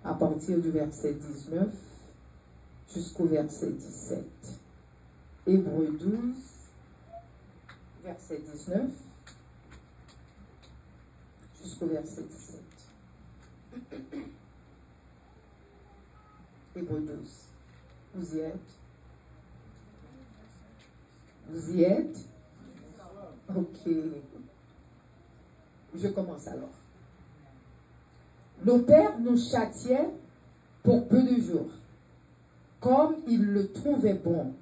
à partir du verset 19 jusqu'au verset 17. Hébreux 12, verset 19 jusqu'au verset 17. Hébreux 12. Vous y êtes? Vous y êtes? Ok. Je commence alors. Nos pères nous châtiaient pour peu de jours, comme ils le trouvaient bon.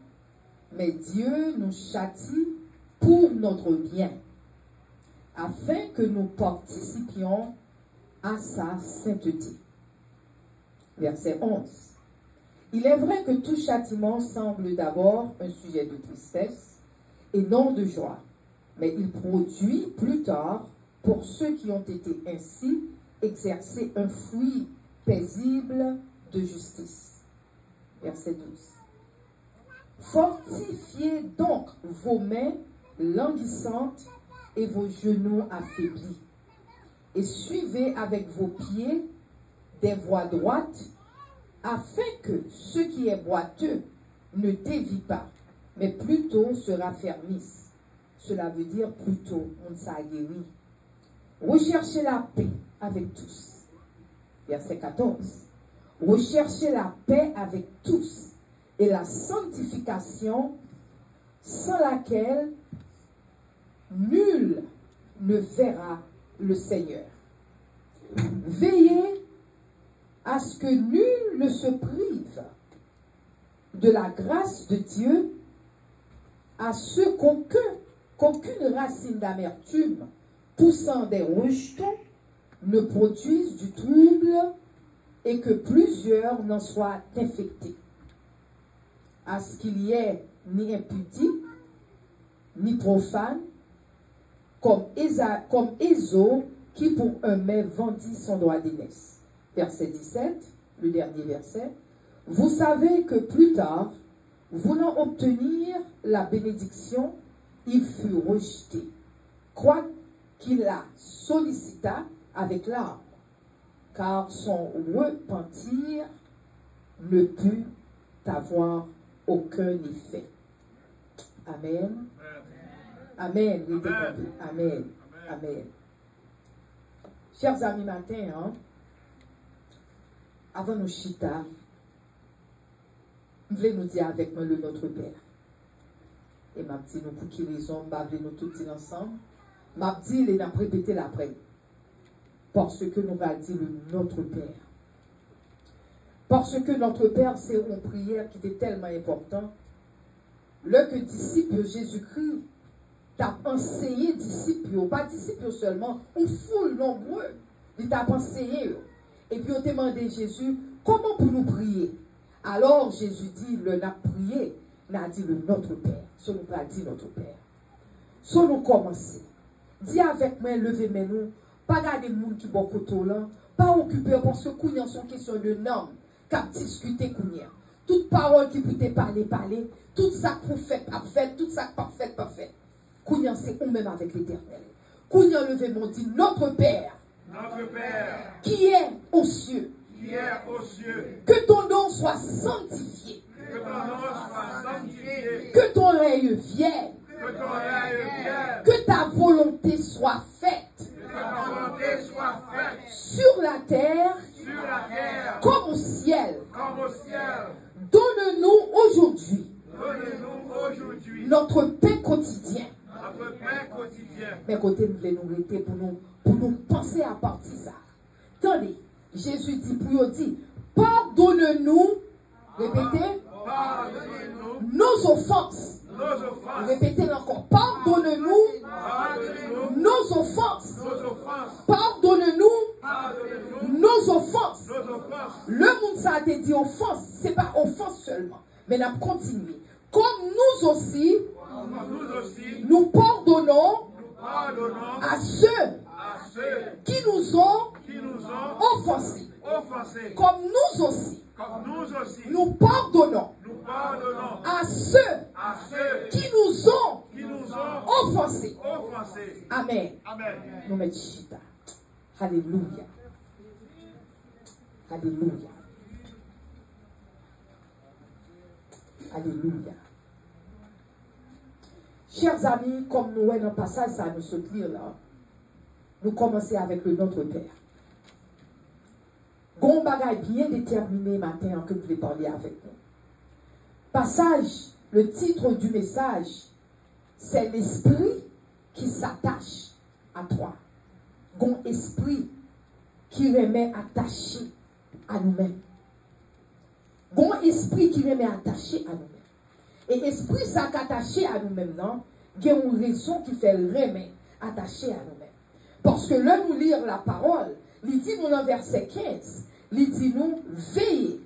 Mais Dieu nous châtie pour notre bien, afin que nous participions à sa sainteté. Verset 11. Il est vrai que tout châtiment semble d'abord un sujet de tristesse et non de joie, mais il produit plus tard, pour ceux qui ont été ainsi, exercer un fruit paisible de justice. Verset 12. Fortifiez donc vos mains languissantes et vos genoux affaiblis, et suivez avec vos pieds des voies droites, afin que ce qui est boiteux ne dévie pas, mais plutôt se raffermisse. Cela veut dire plutôt, on s'aguerrit. Recherchez la paix avec tous. Verset 14. Recherchez la paix avec tous et la sanctification, sans laquelle nul ne verra le Seigneur. Veillez à ce que nul ne se prive de la grâce de Dieu, à ce qu'aucune racine d'amertume poussant des rejetons ne produise du trouble et que plusieurs n'en soient infectés. À ce qu'il y ait ni impudie, ni profane, comme Ésaü qui pour un mets vendit son droit d'aînesse. Verset 17, le dernier verset. Vous savez que plus tard, voulant obtenir la bénédiction, il fut rejeté, quoique qu'il la sollicita avec larmes, car son repentir ne put avoir aucun effet. Amen. Amen. Amen. Amen. Amen. Chers amis, matin, avant nos chita, je voulais nous dire avec moi le Notre Père. Et m'a dit nous pour qui les hommes, m'a nous tous dire ensemble. M'a dit les n'a répété l'après. Parce que nous va dire le Notre Père. Parce que notre Père, c'est une prière qui était tellement importante. Le que disciple Jésus-Christ t'a enseigné disciples, pas disciples seulement, une foule nombreux, il t'a enseigné. Et puis on t'a demandé Jésus, comment pour nous prier? Alors Jésus dit, le n'a prié, n'a dit le Notre Père. Ce nous va dire notre Père. Ce nous commencer. Dis avec moi, levez-moi nous, pas garder le monde qui bon côté là, pas occuper parce que Kounia sont question de normes, qu'a discuter Kounia. Toute parole qui peut te parler, tout ça qu'on fait, pas fait, tout ça pas fait. Kounia c'est ou même avec l'Éternel. Kounia levez-moi dit notre Père, qui est aux cieux, que ton nom soit sanctifié, que ton règne vienne, que ta volonté soit faite, sur la terre, comme au ciel. Donne-nous aujourd'hui notre pain quotidien. Mais côté nous voulons nous arrêter pour nous penser à partir de ça. Attendez, Jésus dit pour dire, pardonne-nous, répétez, nos offenses. Répétez encore, pardonne-nous nos offenses. Pardonne-nous nos offenses. Le monde ça a été dit offense, ce n'est pas offense seulement, mais on continue. Comme nous aussi, nous pardonnons à ceux qui nous ont offensés. Comme nous aussi, nous pardonnons à ceux qui nous ont offensés. Amen. Nous mettons chita. Alléluia. Alléluia. Alléluia. Chers amis, comme nous voyons dans le passage, ça nous saute lire là. Nous commençons avec le Notre Père. Gon bagay bien déterminé matin que je vais parler avec nous. Passage, le titre du message, c'est l'esprit qui s'attache à toi. Gon esprit qui remet attaché à nous-mêmes. Gon esprit qui remet attaché à nous-mêmes. Et esprit ça attaché à nous-mêmes, non? Il y a une raison qui fait le remet attaché à nous-mêmes. Parce que là, nous lire la parole, il dit nous dans verset 15, il dit nous veillez.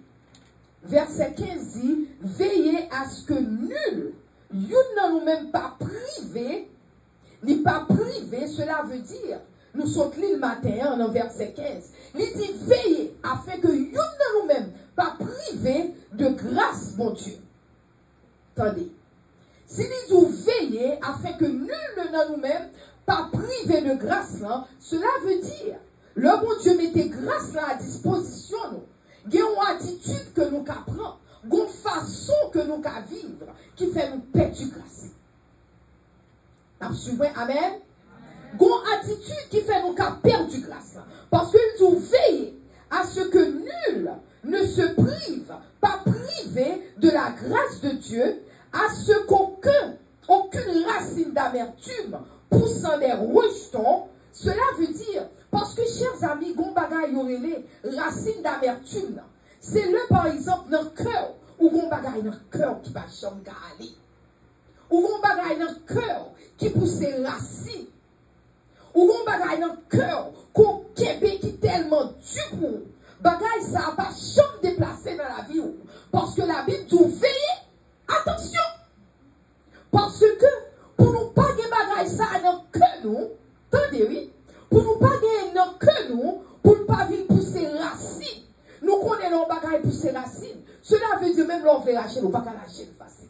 Verset 15 dit, veillez à ce que nul, ne nous même pas privé, ni pas privé, cela veut dire, nous sommes le matin, dans verset 15, il dit veillez afin que ne nous même pas privé de grâce, mon Dieu. Attendez. Si nous veillez afin que nul ne nous même pas privé de grâce, là, cela veut dire, le bon Dieu mettait grâce là à disposition, nous. Il y a une attitude que nous apprenons, une façon que nous vivre, qui fait nous perdre grâce. Vous amen? Une attitude qui fait nous perdre grâce. Parce que nous veillons à ce que nul ne se prive, pas privé de la grâce de Dieu, à ce aucune racine d'amertume poussant des rejetons. Cela veut dire, parce que chers amis, Gombaga yorele, racine d'amertume, c'est le par exemple dans le cœur, ou Gombaga dans le cœur qui va chamga aller, ou Gombaga dans le cœur qui pousse racine, ou Gombaga dans le cœur qu'on Québec qui tellement dur pour bagay ça n'a pas chambre déplacé dans la vie, parce que la Bible dit veillez, attention, parce que pour nous pas gagner bagay ça dans le cœur nous. Attendez, oui. Pour nous pas gagner non que nous, pour ne pas venir pousser racines. Nous connaissons nos bagailles pousser racines. Cela veut dire même l'on veut lâcher, nous pas lâcher facile.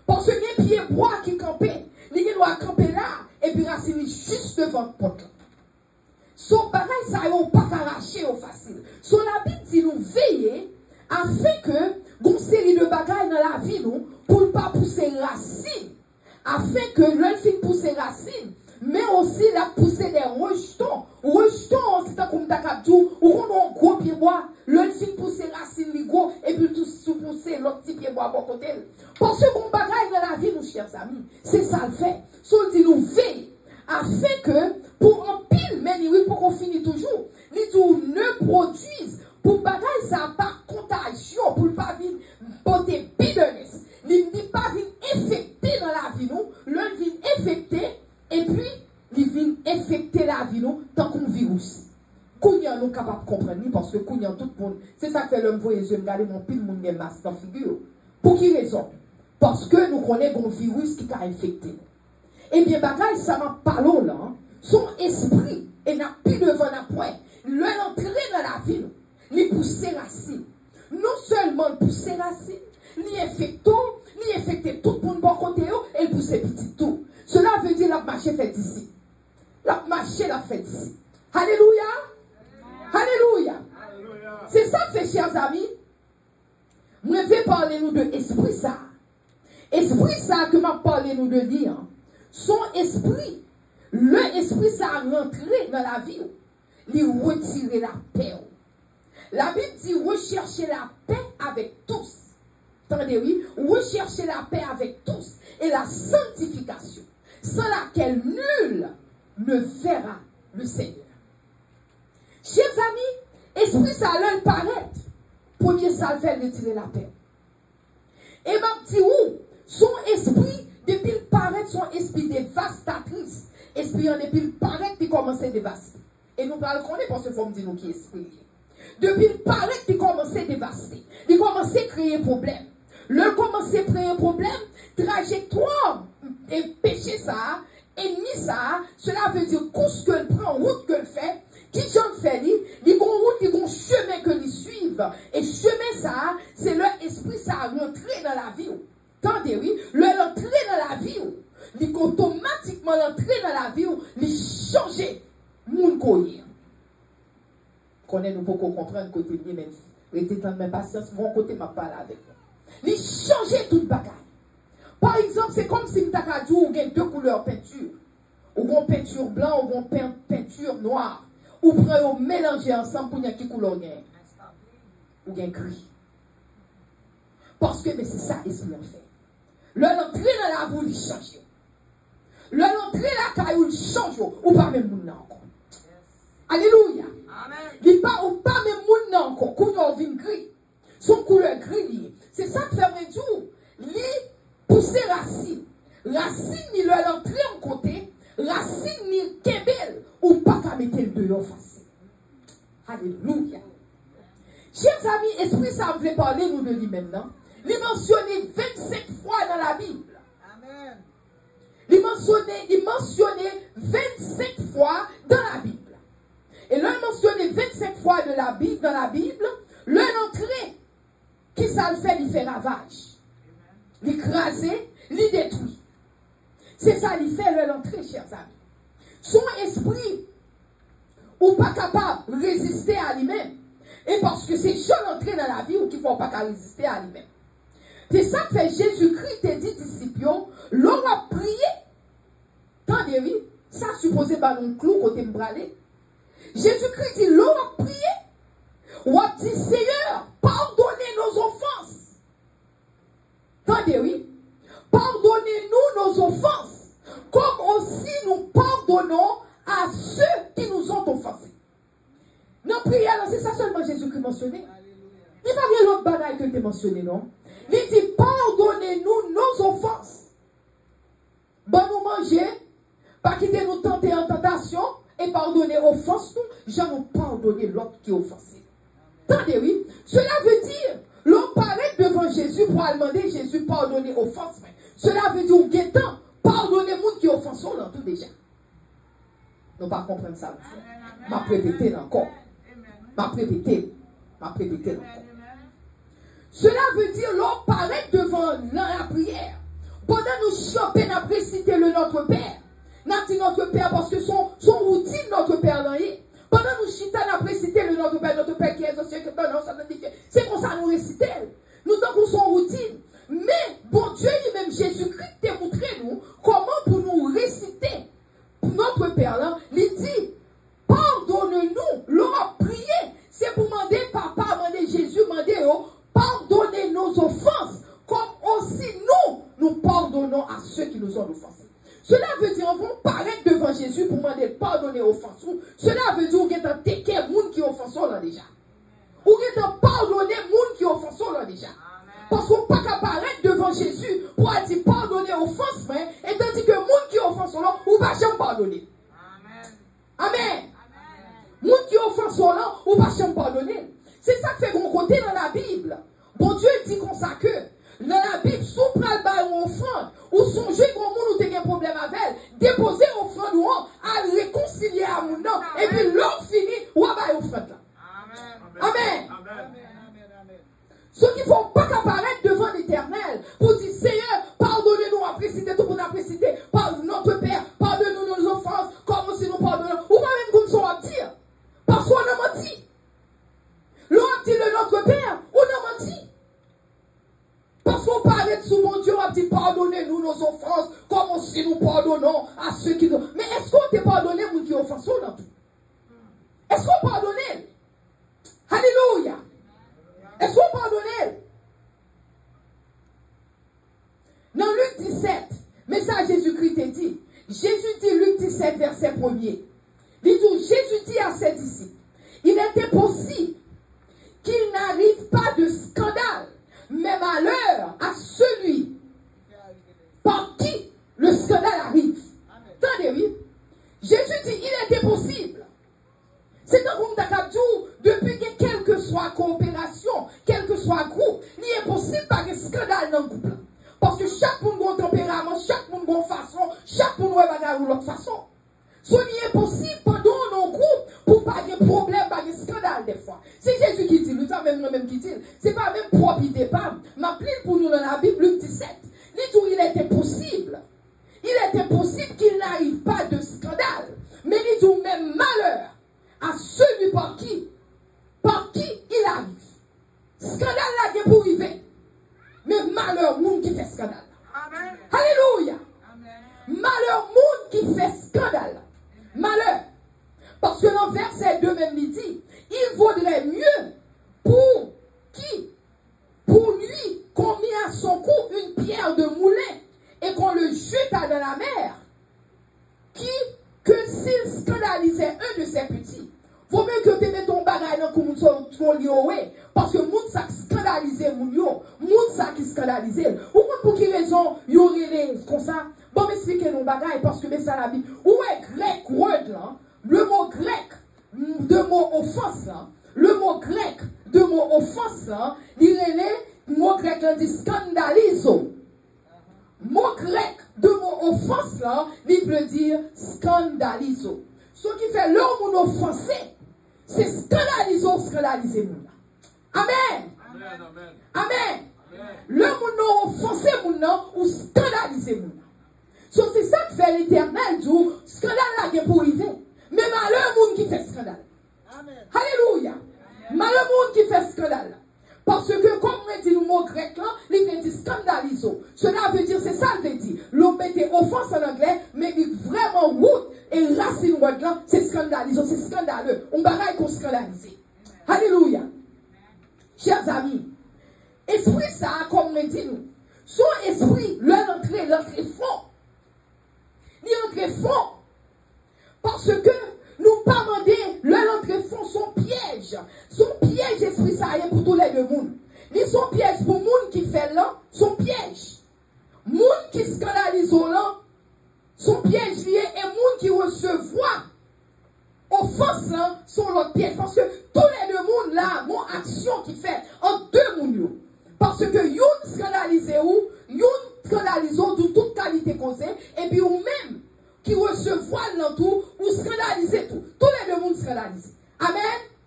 Parce que les pieds bois qui campent, les doit camper là, et puis racine juste devant le porte. Son bagaille, ça n'a pas arraché au facile. Son la Bible dit nous veiller afin que, une série de bagailles dans la vie, nous, pour ne pas pousser racines. Afin que l'œil pousser racines, mais aussi la poussée des rejetons. Rejetons, c'est comme Takabdou, ou on a un gros pied bois, l'autre fille pousse racine ligo, et puis tout sous pousser l'autre petit pied bois à bon côté. Parce que mon bagage dans la vie, nous, chers amis, c'est ça le fait. Sauf dit nous veille, afin que, pour un pile, mais oui, pour qu'on finisse toujours, les tout ne produisent, pour bagage, ça n'a pas contagion, pour ne pas vivre, porter bitterness. Il ne dit pas vivre infecté dans la vie, nous, l'autre vient infecté, et puis, il vient infecter la vie, nous, tant qu'on virus. Kounya, nous capables de comprendre, parce que Kounya, tout le monde, c'est ça que fait l'homme voyage, je me garde mon pile, mon masque dans la figure. Pour qui raison? Parce que nous connaissons un virus qui a infecté. Eh bien, bagay, ça m'a parlé là, son esprit, et n'a plus devant la pointe, l'entrée dans la vie, lui pousser racine. Non seulement pousser racine, lui infecter tout le monde bon côté, et pousser petit tout. Cela veut dire la marché fait ici. La marché la fait ici. Alléluia. Alléluia. C'est ça que c'est, chers amis. Je vais parler nous de esprit ça. Esprit ça que m'a parlé nous de dire. Son esprit. Le esprit ça rentré dans la vie. Lui retirer la paix. La Bible dit rechercher la paix avec tous. Attendez, oui. Rechercher la paix avec tous. Et la sanctification, sans laquelle nul ne verra le Seigneur. Chers amis, esprit ça leur paraît. Premier ça le fait de tirer la paix. Et ma petit où, son esprit, depuis il paraît, son esprit dévastatrice. Esprit en depuis il paraît qu'il commence à dévaster. Et nous parlons qu'on est parce qu'il faut me dire nous qui est esprit. Depuis il paraît qu'il commence à dévaster. Il commence à créer problème. Le commencer à créer problème, trajectoire et péché ça, ennemi ça, cela veut dire course que le prend, route que le fait, qui j'en fait, il y a une route, il y a un chemin que lui suivent. Et chemin ça, c'est leur esprit ça rentrer dans la vie. Attendez, oui, leur entrer dans la vie, il automatiquement l'entrer dans la vie, il changer mon courrier. Connaît nous pour comprendre côté bien, mais restez dans même patience, mon côté m'a parlé avec vous. Il changeait toute bagaille. Par exemple, c'est comme si m'taka dit ou gen deux couleurs peinture. Ou gon peinture blanc, ou gon peinture noire. Ou prend ou mélanger ensemble pour y a qui couleur gen. Ou gen gris. Parce que mais c'est ça l'esprit en fait. L'entrée dans la boue, il change. L'entrée dans la caille, il change. Ou pas même moun encore. Alléluia. Il pas ou pas même moun encore. Couleur vin gris. Son couleur gris. C'est ça que fait me dire. Li pousser racine. Racine ni l'entrée en côté. Racine ni kebel. Ou pas qu'à mettre le dehors facile. Alléluia. Chers amis, esprit ça me fait parler nous de lui maintenant. Il est mentionné 25 fois dans la Bible. Amen. Il est mentionné 25 fois dans la Bible. Et là, il est mentionné 25 fois dans la Bible, l'entrée, qui ça le fait, il fait ravage. L'écraser, il détruit. C'est ça, il fait l'entrée, chers amis. Son esprit, ou pas capable de résister à lui-même. Et parce que c'est seul entrée dans la vie ou qu'il ne faut pas résister à lui-même. C'est ça que fait Jésus-Christ te dit disciples, l'on a prié. Tendez, oui, ça supposé par un clou côté m'bralé. Jésus-Christ dit, l'on a prié. Ou a dit, Seigneur, pardonnez nos offenses. Tendez, oui. Pardonnez-nous nos offenses. Comme aussi nous pardonnons à ceux qui nous ont offensés. Non, prière, c'est ça seulement Jésus-Christ mentionné. Il n'y a pas bien l'autre bagaille que tu as mentionné, non? Il dit, pardonnez-nous nos offenses. Bon, nous manger, pas quitter nous tenter en tentation, et pardonner offense, nous, j'en nous pardonner l'autre qui est offensé. Attendez, oui. Cela veut dire, l'on paraît devant Jésus pour demander Jésus pardonner offense. Cela veut dire, au guettant, pardonner les gens qui offensent là, tout déjà. Nous pas comprendre ça. M'a répété encore. M'a répété encore. Cela veut dire, l'on paraît devant la prière. Pendant nous choper, nous réciter le Notre Père. Nous dit Notre Père parce que son routine Notre Père là est. Pendant nous chita, nous réciter le Notre Père qui est au ciel, c'est comme ça nous réciter. Nous avons son routine. Mais, bon Dieu lui-même, Jésus-Christ t'a montré nous comment pour nous réciter Notre Père là, il dit, pardonne-nous, l'on a prié. C'est pour demander papa, demander Jésus, demander pardonnez nos offenses, comme aussi nous pardonnons à ceux qui nous ont offensés. Cela veut dire, on va paraître devant Jésus pour demander pardonner aux offenses. Cela veut dire, on va taquer les gens qui offensent là déjà. On va pardonner les gens qui offensent là déjà. Parce qu'on ne peut pas apparaître devant Jésus pour dire pardonner aux offenses, et tandis que les gens qui offensent là, on ne va jamais pardonner. Amen. Les gens qui offensent là, on ne va jamais pardonner. C'est ça que fait bon côté dans la Bible. Bon Dieu dit comme ça que dans la Bible, sous pral ba ou offrande, ou songez qu'on moun ou te gen problème avec elle, déposer offrande ou à réconcilier à moun nan, et puis l'autre fini, ou à ba offrande là. Amen. Ceux qui ne font pas apparaître devant l'Éternel pour dire Seigneur, pardonnez-nous, après citer tout pour après citer, par notre Père, pardonne-nous nos offenses, comme si nous pardonnons, ou pas même comme ça à dire, parce qu'on a menti. L'on dit le Notre Père, on a menti. Parce qu'on parlait sous mon Dieu, on a dit pardonnez-nous nos offenses, comme si nous pardonnons à ceux qui nous. Mais est-ce qu'on t'a pardonné nous qui offensent dans tout? Est-ce qu'on pardonne? Alléluia. Est-ce qu'on pardonne? Dans Luc 17, mais ça Jésus-Christ t'a dit. Jésus dit, Luc 17, verset 1er. Jésus dit à ses disciples, il était possible qu'il n'arrive pas de scandale, mais malheur à celui par qui le scandale arrive. Attendez, oui. Jésus dit, il était possible. C'est dans le monde depuis que quelle que soit coopération, quel que soit groupe, il est possible par un scandale dans le groupe. Parce que chaque monde a un tempérament, chaque monde a une façon, chaque monde a une autre façon. Ce n'est impossible pendant nos groupes pour pas de problème, pas de scandale des fois. C'est Jésus qui dit, nous avons même qui dit, c'est pas même propriété pas. Ma plainte pour nous dans la Bible, Luc 17. Il était possible. Il était possible qu'il n'arrive pas de scandale. Mais il dit même malheur à celui par qui fait scandale. Alléluia. Malheur monde qui fait scandale. Malheur. Parce que dans verset 2 même il dit, il vaudrait mieux pour qui? Pour lui qu'on mit à son cou une pierre de moulin et qu'on le jeta dans la mer, que s'il scandalisait un de ses petits. Vaut mieux que tu mettes ton bagage dans le monde, parce que moun sa scandalisé moun yo, moun sa qui scandalisé. Ou pour quelle raison y aurait comme ça? Bon, m'expliquer nos bagages parce que ça la vie. Où est grec word là? Le mot grec de mot offense là, le mot grec de mot offense là, il est le mot grec là dit scandalizo. Mot grec de mot offense là, il veut dire scandalizo. Ce qui fait l'homme offensé, c'est scandalizo, scandaliser moun. Amen. Amen. Amen. Le monde offensé moun ou scandaliser moun. C'est ça que fait l'Éternel dit, scandale là pour arriver. Mais malheur monde qui fait scandale. Amen. Alléluia. Malheur monde qui fait scandale. Parce que comme on dit le mot grec là, il veut dire scandalizo. Cela veut dire, c'est ça le veut dire. L'homme mettait offense en anglais, mais il vraiment route et racine word là, c'est scandalizo, c'est scandaleux. On bagaille qu'on scandalise. Alléluia. Chers amis, esprit ça, comme on dit nous, son esprit, l'entrée fond. L'entrée fond. Parce que nous pas demander l'entrée fond son piège. Son piège esprit ça y est pour tous les deux mondes. Ni son piège pour monde qui fait là, son piège. Monde qui scandalise là, son piège lié et monde qui recevoir offense là, sont l'autre piège. Parce que tous les deux mondes là, mon action qui fait en deux mondes. Parce que yon scandalise ou, yon scandalise ou de toute qualité causée, et puis ou même qui recevoir dans tout, ou scandaliser tout. Tous les deux mondes scandalisent. Amen.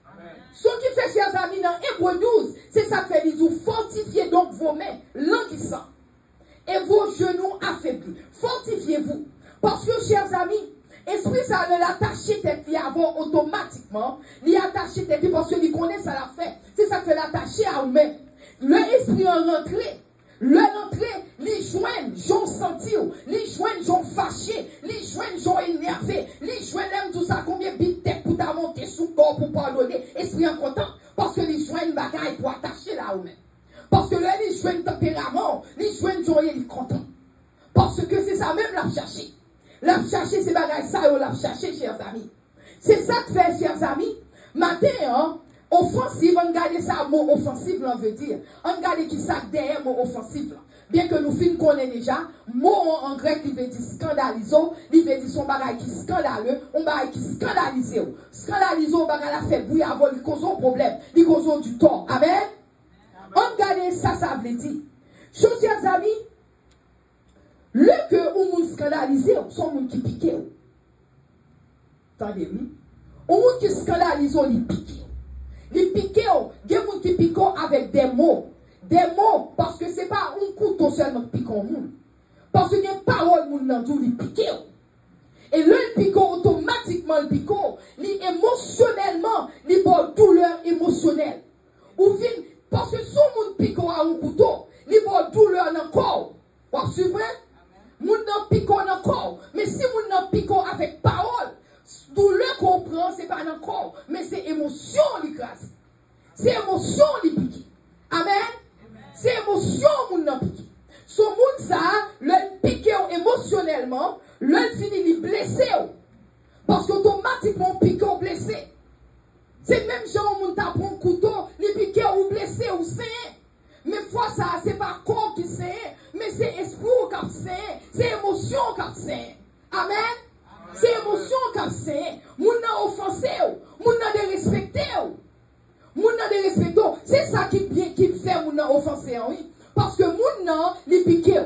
Amen. Ce qui fait, chers amis, dans Hébreux 12, c'est ça que fait, ils vous fortifiez donc vos mains languissantes et vos genoux affaiblis. Fortifiez-vous. Parce que, chers amis, esprit ça ne l'attacher tête avant automatiquement, l'y attacher tête parce que l'y connaît ça l'a fait. C'est ça que fait l'attacher à vous-même. L'esprit en rentrée. L'entrée, les joints, j'en senti, les joints, j'en fâché, les joints, j'en énervé, les joints, aiment tout ça, combien de tête pour ta monter sous corps pour pardonner, esprit en content, parce que les joints, bagaille pour attacher là ou même. Parce que là, les joints, tempérament, les joints, j'en est content. Parce que c'est ça même la chercher. La chercher, c'est bagaille ça, ou la chercher, chers amis. C'est ça que fait, chers amis. Matin, hein, offensive, on regarde ça, mot offensif, là, veut dire. On regarde qui ça derrière mot offensif, là. Bien que nous films connaissons déjà, mot en grec, il veut dire scandaliso, il veut dire son bagage qui scandaleux, on bagage qui scandalisé. Scandaliso, bagage la fait bouillir avant, il cause un problème, il cause du tort. Amen. On regarde ça, ça veut dire. Chers amis, le que on nous scandalisé, son monde qui pique. Attendez-vous. On monde qui scandalise, il pique. Les piquets, il y a des gens qui piquent avec des mots. Des mots, parce que ce n'est pas un couteau seulement qui pique au monde. Parce qu'il y a une parole qui dans tout, il pique. Et le pique automatiquement, le pique, émotionnellement, il y a une douleur émotionnelle. Ou bien, parce que si on pique à un couteau, il y a une douleur dans le corps. Vous suivez? Moun nan pique dans le corps. Mais si moun nan pique avec parole, douleur qu'on prend, ce n'est pas dans le corps, mais c'est émotion qui grâce. C'est émotion qui pique. Amen. C'est émotion qui pique. Ce monde ça, le pique émotionnellement, le finit de blesser. Parce qu'automatiquement, pique ou blessé. C'est même genre où on tape un couteau, les pique ou blessé ou saigné. Mais fois ça, c'est pas corps qui saigne, mais c'est esprit qui saigne, c'est émotion qui saigne. Amen. C'est émotion qui saigne. Moun nan offensé, moun nan dérespecté. Moun nan dérespecté. C'est ça qui fait moun nan offensé, oui. Parce que moun nan li piqué,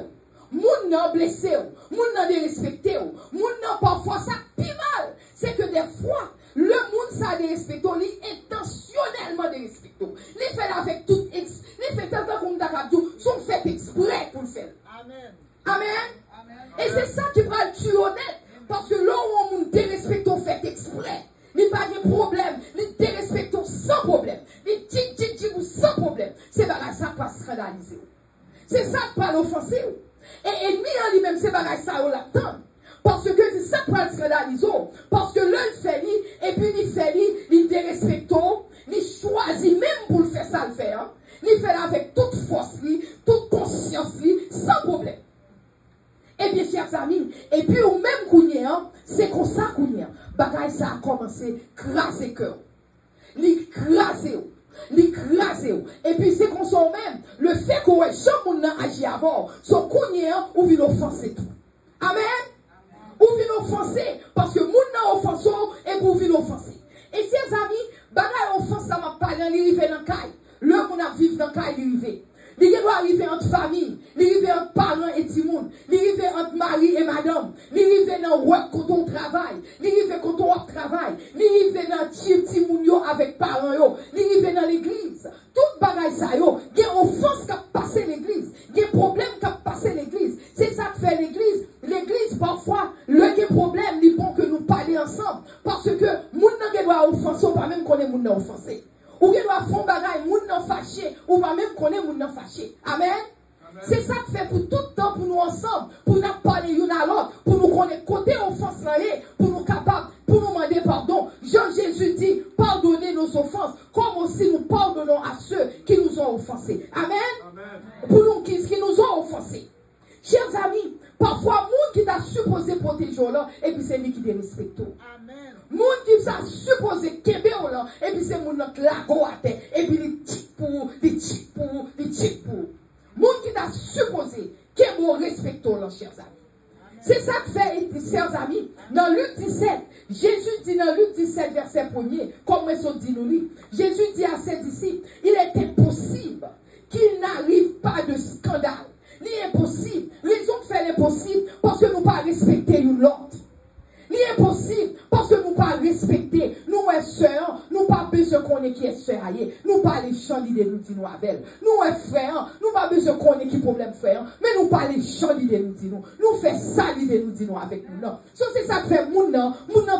moun nan blessé, moun nan dérespecté, moun nan parfois ça pi mal. C'est que des fois, le monde ça dérespecté, li intentionnellement dérespecté. Li fait avec tout, li fait tant qu'on t'a dit, sont fait exprès pour le faire. Amen. Amen. Et c'est ça qui va le tuer honnête. Parce que là où on dérespecte, on fait exprès. Il n'y a pas de problème. Il dérespecte sans problème. Il tic sans problème. C'est pas ça qui va scandaliser. C'est ça qui parle offensif. Et ennemi en lui-même, c'est bagaille ça ou là-dedans. Parce que c'est ça qui parle scandaliser. Parce que l'un fait lui, et puis il fait lui, il dérespecte, il choisit même pour le faire ça, le faire. Hein. Il fait avec toute force, toute conscience, sans problème. Et bien, chers amis, et puis au même Kounye, hein, c'est comme ça Kounye. Bagaille ça a commencé à craser cœur. L'écraser. Et puis c'est qu'on sent même, le fait qu'on ait jamais agi avant, son Kounye, ou vient offenser tout. Amen. Ou vient offenser, parce que moun nan offensé, et vous vient offenser. Et chers amis, bagaille offense, ça m'a parlé, il arrive dans le caille. Le moun a vivre dans le caille, il arrive. Il doit arriver entre famille, il arrive entre parents et timoun, il arrive entre mari et madame, il arrive dans work quand on travaille, il arrive quand on travaille, il arrive dans timoun yo avec parents yo, il arrive dans l'église. Tout bagaille ça yo, il y a offense qui a passé l'église, il y a problème qui a passé l'église. C'est ça que fait l'église. L'église parfois, le problème, il bon que nous parlions ensemble, parce que moun nan doit offenser, pas même qu'on est moun nan offensé. Ou bien doit faire bagaille, moun nan fâché, ou pas même connaître moun nan fâché. Amen. C'est ça que fait pour tout le temps, pour nous ensemble, pour nous parler l'un à l'autre, pour nous connaître côté offense là, pour nous capables, pour nous demander pardon. Jean-Jésus dit, pardonnez nos offenses, comme aussi nous pardonnons à ceux qui nous ont offensés. Amen. Amen. Pour nous qui nous ont offensés. Chers amis, parfois, moun qui t'a supposé protéger là, et puis c'est lui qui te respecte. Amen. Moun qui t'a supposé kebe là, et puis c'est moun qui la go à terre, et puis les tic pour. Moun qui t'a supposé kebe respecte là, chers amis. C'est ça que fait, chers amis, dans Luc 17, Jésus dit dans Luc 17, verset 1er, comme nous dit nous, Jésus dit à ses disciples, il est impossible qu'il n'arrive pas de scandale. L'impossible. Raison de faire l'impossible parce que nous pas respecter l'autre. L'impossible parce que nous pas respecter nous sœurs, nous pas besoin qu'on ait qui est sœur ailleurs. Nous pas les chants d'idées nous dit nous avec. Nous frères, nous pas besoin qu'on ait qui problème frère, mais nous pas les chants d'idées nous dit nous. Nous fait ça l'idée nous dit nous avec nous non. So, c'est ça que fait moun nan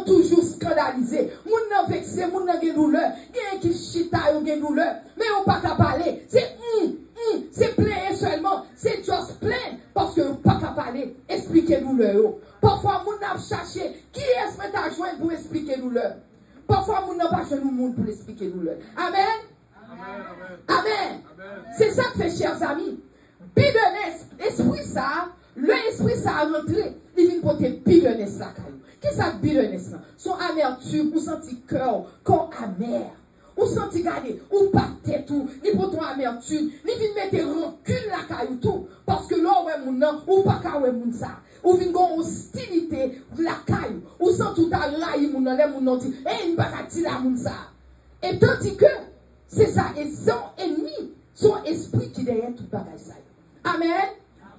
toujours scandalisé, moun nan vexé, moun nan gen douleur, gen qui chita ou gen douleur, mais on pas qu'à parler. C'est plein seulement, c'est juste plein, parce que nous pas qu'à parler, expliquez-nous le. Parfois, nous n'avons cherché qui est-ce que tu as joint pour expliquer nous le. Parfois, nous n'avons pas cherché nous pour expliquer nous le. Amen. Amen. C'est ça que fait, chers amis. Bitterness, esprit ça, l'esprit ça a rentré, il vient porter bitterness là. Qu'est-ce que ça bitterness là? Son amertume, ou senti cœur, corps amer. Ou senti garder, ou pas tête tout, ni pour ton amertume, ni vin mettre rancune la caillou tout, parce que là, ouais, moun nan, ou pas ka ouais moun ça, ou vin gon hostilité la caillou, ou senti tout à raï moun nan, les moun nan dit, eh, n'y pas ka ti la moun ça. Et tandis que, c'est ça, et son ennemi, son esprit qui derrière tout bagage ça. Amen.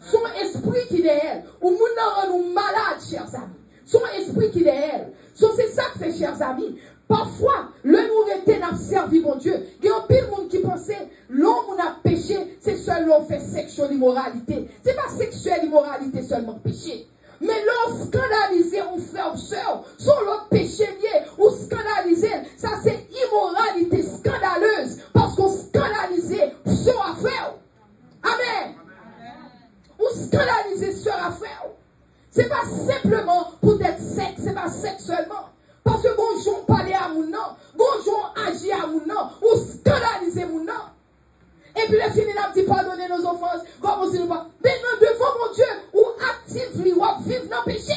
Son esprit qui derrière, ou moun nan rend nous malades, chers amis. Son esprit qui derrière. So, c'est ça que fait, chers amis. Parfois, le nous était dans servi mon Dieu. Il y a un pile monde qui pensait, l'homme a péché, c'est seul l'homme fait sexuelle immoralité. C'est pas sexuelle immoralité seulement péché. Mais l'homme scandalisé ou frère ou soeur, son l'autre péché lié ou scandalisé, ça c'est immoralité scandaleuse. Parce qu'on scandalisé soeur à frère. Amen. Ou scandalisé soeur à frère. C'est pas simplement pour être sexe, c'est pas sexuellement. Parce que bonjour parler à mon nom, bonjour agir à mon nom, ou scandaliser mon nom. Et puis le fini n'a dit pardonner nos offenses, comme on dit nous pas. Mais non, devant mon Dieu, ou active, ou vivre dans le péché.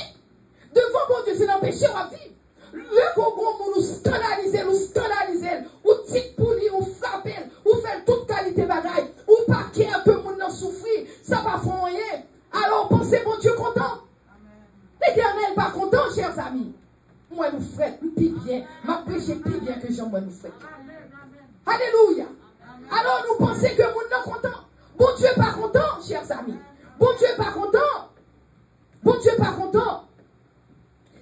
Devant mon Dieu, c'est dans le péché, ou vivre. Le gogo nous scandaliser, ou tic pour lui, ou frapper, ou faire toute qualité bagaille, ou pas qu'il y ait un peu de monde souffrir, ça va faire rien. Alors pensez mon Dieu content. L'Éternel pas content, chers amis. Moi, nous frères, plus bien. Ma prêché plus bien que Jean, moi, nous frères. Alléluia. Alors, nous pensons que nous sommes contents. Bon Dieu n'est pas content, chers amis. Bon Dieu n'est pas content. Bon Dieu n'est pas content.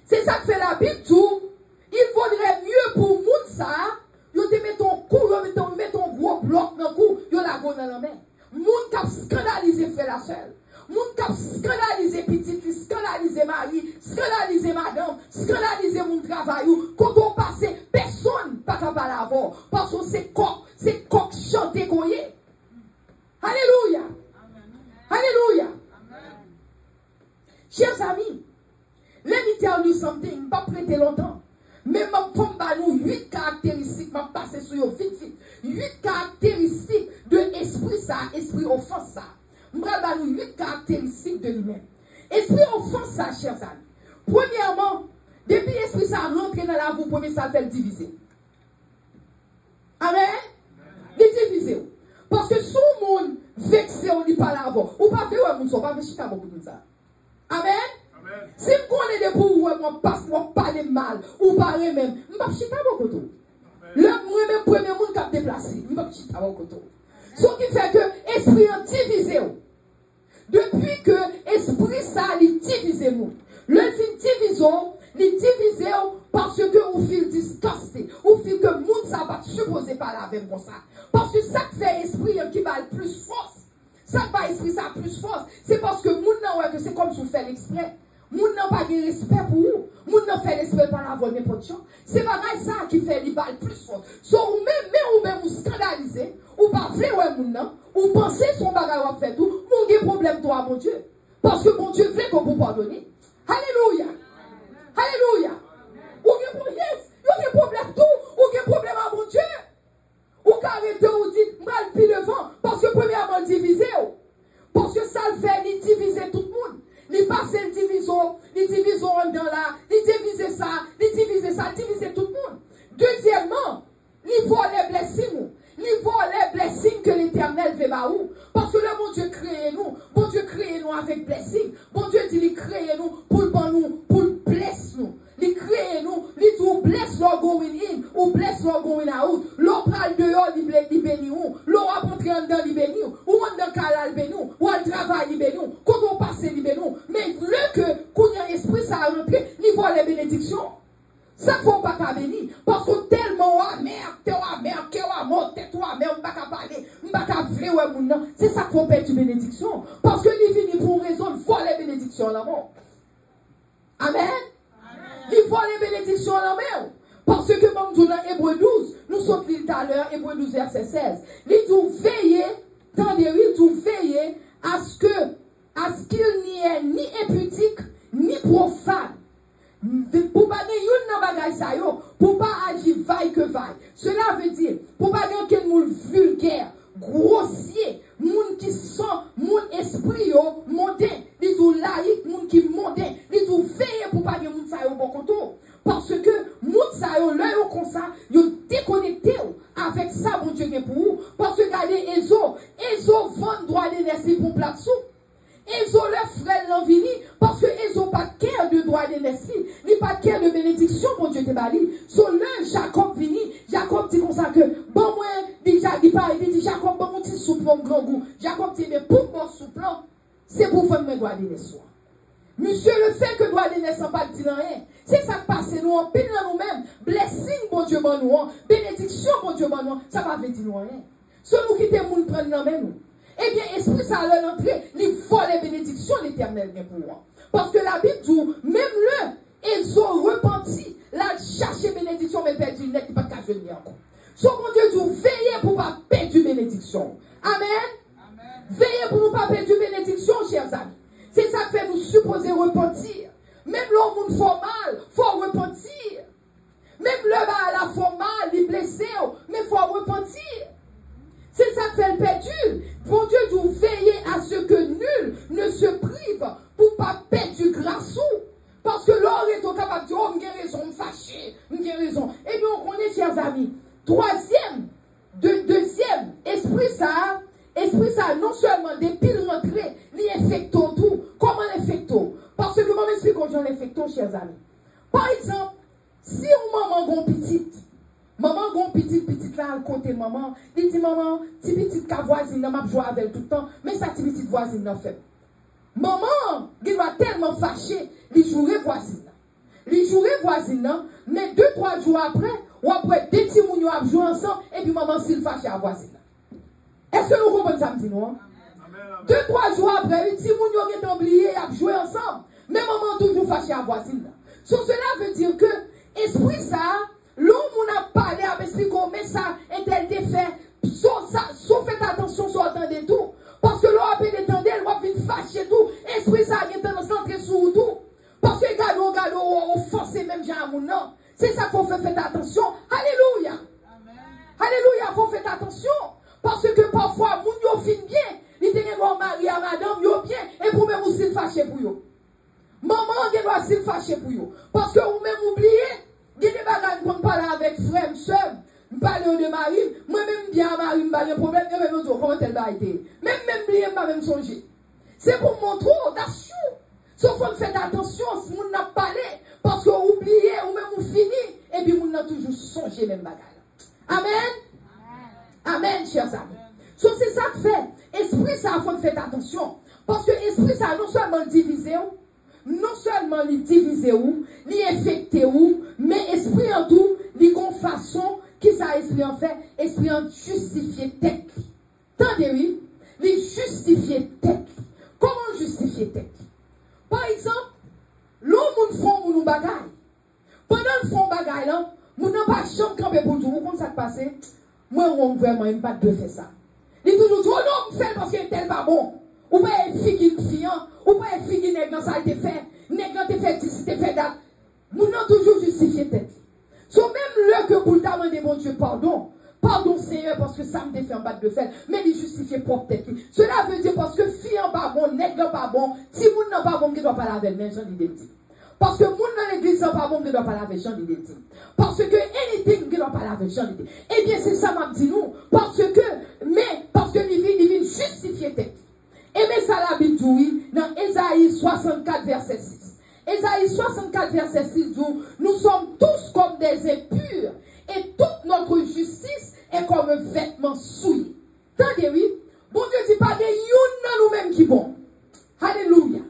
C'est ça que fait la Bible, tout. Il vaudrait mieux pour nous, ça. Vous te mettez ton cou, vous mettez ton gros bloc dans le cou, vous la go dans la main. Moun qui scandalisé frère la seule. Moun qui scandalisé petite, scandalisé mari, scandalisé madame, scandalisé mon travail. Quand on passe, personne pas capable d'avoir. Parce que c'est coq chanté qu'on y est. Alléluia. Chers amis, let me tell you something, pas prêter longtemps. Mais je vais nous 8 caractéristiques, je vais passer sur eux vite. 8 caractéristiques de l'esprit ça, esprit offense ça. Je vais nous 8 caractéristiques de lui-même. Esprit offense ça, chers amis. Premièrement, depuis l'esprit ça rentre dans la vie, premier ça fait le diviser. Amen? Le diviser. Parce que si le monde vexé, on n'y parle avant. Ou pas faire un monde, on va faire chita beaucoup de ça. Amen? Si je connais des pour vous, je passe, je parle mal, ou parle même, je ne vais pas chita beaucoup de le premier monde qui a déplacé, je ne vais pas chita beaucoup de ce qui fait que l'esprit est divisé. Depuis que l'esprit ça, il divise nous. Le division, il divise parce que vous feel disgusté, vous feel que le monde ça va supposer pas la même comme ça. Parce que ça fait esprit qui va le plus force. Ça va esprit ça plus force. C'est parce que monde n'a que c'est comme si vous faites l'exprès. Moun n'a pas de respect pour vous. Moun n'a fait respect par la voix n'importe quoi. C'est pas ça qui fait les balles plus fort. So ou même vous scandaliser, ou pas faire ouais moun nan, ou penser son bagage va faire tout, moun gen problème toi mon Dieu. Parce que mon Dieu veut qu'on vous pardonne. Alléluia. Alléluia. Ou gen problème tout, ou gen problème à mon Dieu. Ou carrément ou dit mal pile devant parce que premièrement diviser. Parce que ça le fait ni diviser tout le monde. Li passe le division dans là, li diviser ça, diviser tout le monde. Deuxièmement, li voit les blessings que l'Éternel fait à nous. Parce que le bon Dieu crée nous avec blessing. Bon Dieu dit, il crée nous pour blesser nous. Il crée nous, il dit, bless Lord going in, ou bless Lord going out. L'on parle dehors, il bénit nous. L'on va rentrer en dedans, il bénit nous. Ou on dans le calal, il bénit nous. Ou on travaille, il bénit nous. Quand on passe, il bénit nous. Mais le que, quand il y a esprit, ça a rentré, il voit les bénédictions. Ça ne faut pas qu'à bénir. Parce que tellement, c'est ça qu'il faut perdre une bénédiction. Parce que il vient pour une raison de voler les bénédictions là-bas. Amen. Il faut les bénédictions là-bas. Parce que, comme nous dans Hébreu 12, nous sommes dit tout à l'heure, Hébreu 12, verset 16. Il dit veiller, veiller à ce qu'il n'y ait ni impudique, ni profane. Pour pas pour pas agir vaille que vaille. Cela veut dire, pour pas dire que nous vulgaire, grossier, moun qui sent, moun esprit mondain, les tout laïque, moun qui mondain, les tout veiller pour pas dire moun sa yo bon contour. Parce que moun sa yo, l'œil comme ça, yo déconnecté avec ça, bon Dieu pour vous. Parce que regardez, Ezo vend droit d'énergie pour plat sous. Ils ont leur frère l'envie parce qu'ils n'ont pas de cœur de droit d'énergie, ni pas de cœur de bénédiction, mon Dieu te bali. Sur l'un, Jacob vini, Jacob dit comme ça que, bon, moi, dit Jacob, bon, mon petit souple, mon grand goût. Jacob dit, mais pour mon souple, c'est pour faire mes droits d'énergie. Monsieur, le fait que droit d'énergie n'a pas dit rien, c'est ça qui passe, nous, en pile dans nous-mêmes, blessing, bon Dieu, bon nous, bénédiction, bon Dieu, bon nous, ça va dire nous rien. Celui qui te moun prenne dans nous. Eh bien, esprit, ça a l'entrée, il faut les bénédictions l'éternel pour moi. Parce que la Bible dit, même ils ont repenti, là, chercher bénédiction, mais perdu net, il n'y a pas qu'à venir encore. So, mon Dieu dit, veillez pour ne pas perdre bénédiction. Amen. Veillez pour ne pas perdre bénédiction, chers amis. C'est ça qui fait nous supposer repentir. Même l'homme faut mal, faut repentir. Même l'homme a la faut mal, il est blessé, mais il faut repentir. C'est ça que fait le perdu. Bon Dieu doit veiller à ce que nul ne se prive pour ne pas perdre du grâce. Parce que l'or est capable de dire, oh, j'ai raison, me fâcher, j'ai raison. Et bien, on connaît, chers amis. Deuxième, esprit ça, non seulement des piles rentrées, ni effecto tout. Comment l'effecto? Parce que comment m'explique qu'on l'effecto, chers amis? Par exemple, si on maman gon petite, maman gon petite là à côté maman, il dit maman, ti petite ka voisine m'a joué avec tout le temps, mais sa ti petite voisine n'a fait. Maman, il va tellement fâché, il jouerait voisine. Il jouerait voisine, mais 2-3 jours après, ou après des petits mounions à jouer ensemble, et puis maman s'il fâché à voisine. Est-ce que nous comprenons ça, dit nous? 2-3 jours après, les petits mounions qui ont oublié à jouer ensemble, mais maman toujours fâché à voisine. So, cela veut dire que esprit ça, l'homme n'a pas parlé à expliquer mais ça est fait. Sauf faites attention, soit attendez tout. Parce que l'homme a pénétré, elle va venir fâcher tout. Esprit ça a tendance à entrer sous tout. fâché pour vous. Parce que vous même oubliez, il y a des bagages qu'on parle avec frère, soeur, nous parlons de Marie, moi-même bien à Marie, je n'ai pas de problème, je vais me dire comment elle va être. Même oublier, je ne vais même songer. C'est pour montrer, attention. Sauf qu'on fait attention, si vous n'avez pas parlé, parce que vous oubliez, ou même vous finissez, et puis vous n'avez toujours songé même bagages. Amen. Amen, chers amis. So, c'est ça que fait. Esprit, ça, il faut faire attention. Parce que esprit, ça, non seulement diviser, non seulement les diviser, les affecter, mais esprit en tout, les une façon qui ça esprit en fait, esprit en justifier tête. Tendez, oui, les justifier tête. Comment justifier tête? Par exemple, l'homme font mon bagaille. Pendant le fond bagaille là, mon n'a pas chambre camper pour tout. Comment ça se passe? Moi, on vraiment pas de faire ça. Il dit toujours, oh non, fait parce que tel pas bon. Ou pas une fille qui est fiant, ou pas une fille qui n'est pas ça a été fait, n'est pas fait ici, fait date. Nous n'avons toujours justifié tête. So même le que pour demander mon Dieu pardon, pardon Seigneur parce que ça me défait en bas de fer, mais il justifie propre tête. Cela veut dire parce que fille en pas bon, n'est pas bon, si moun n'a pas bon, qui doit pas laver le Jean d'identité. Parce que moun dans l'église n'a pas bon, qui doit pas laver Jean d'identité. Parce que anything qui doit pas laver Jean d'identité. Eh bien c'est ça m'a dit nous, parce que il vient justifier tête. Et mais ça la Bible dit dans Ésaïe 64 verset 6. Ésaïe 64 verset 6 dit nous sommes tous comme des impurs et toute notre justice est comme un vêtement souillé. Tendez oui, bon Dieu dit pas de youn dans nous-mêmes qui bon. Alléluia.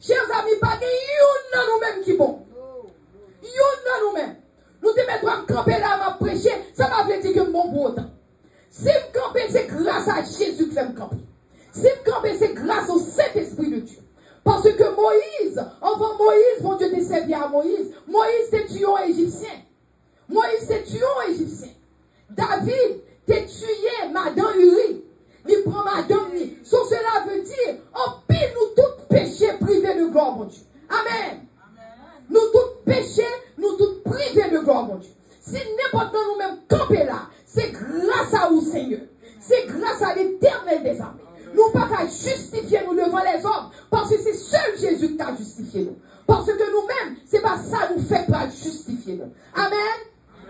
Chers amis, pas de youn dans nous-mêmes qui bon. Youn dans nous-mêmes. Nous te mettons à camper là, à prêcher, ça va dire que bon pour autant. Si je campe, c'est grâce à Jésus que je me campe. Si je campe, c'est grâce au Saint-Esprit de Dieu. Parce que Moïse, avant Moïse, mon Dieu t'a servi à Moïse. Moïse t'a tué un Égyptien. Moïse t'a tué un Égyptien. David t'a tué Madame Uri. Il prend Madame Uri. So, cela veut dire, en pile nous tous péchés privés de gloire, mon Dieu. Amen. Nous tous péchés, nous tous privés de gloire, mon Dieu. Si n'importe nous même camper là, c'est grâce à vous, Seigneur. C'est grâce à l'Éternel des armées. Nous pas qu'à justifier nous devant les hommes, parce que c'est seul Jésus qui a justifié nous. Parce que nous-mêmes, c'est pas ça nous fait pas justifier nous. Amen.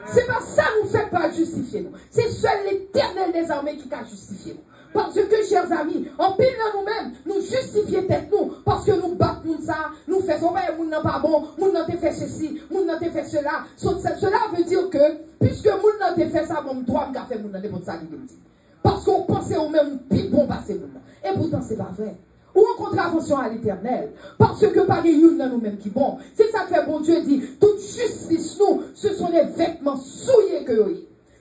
C'est pas ça nous fait pas justifier nous. C'est seul l'Éternel des armées qui a justifié nous. Parce que, chers amis, en pile dans nous-mêmes, nous justifions tête nous, parce que nous battons ça, nous faisons, ouais, moun n'a pas bon, moun n'a fait ceci, moun n'a fait cela. Cela veut dire que, puisque moun n'a fait ça, bon, toi, m'ga fait moun n'a pas ça, parce qu'on pensait au même plus bon passer moun. Et pourtant, c'est pas vrai. Ou en contravention à l'Éternel. Parce que pas de youn dans nous-mêmes qui bon. C'est ça que bon Dieu dit, toute justice nous, ce sont les vêtements souillés que nous.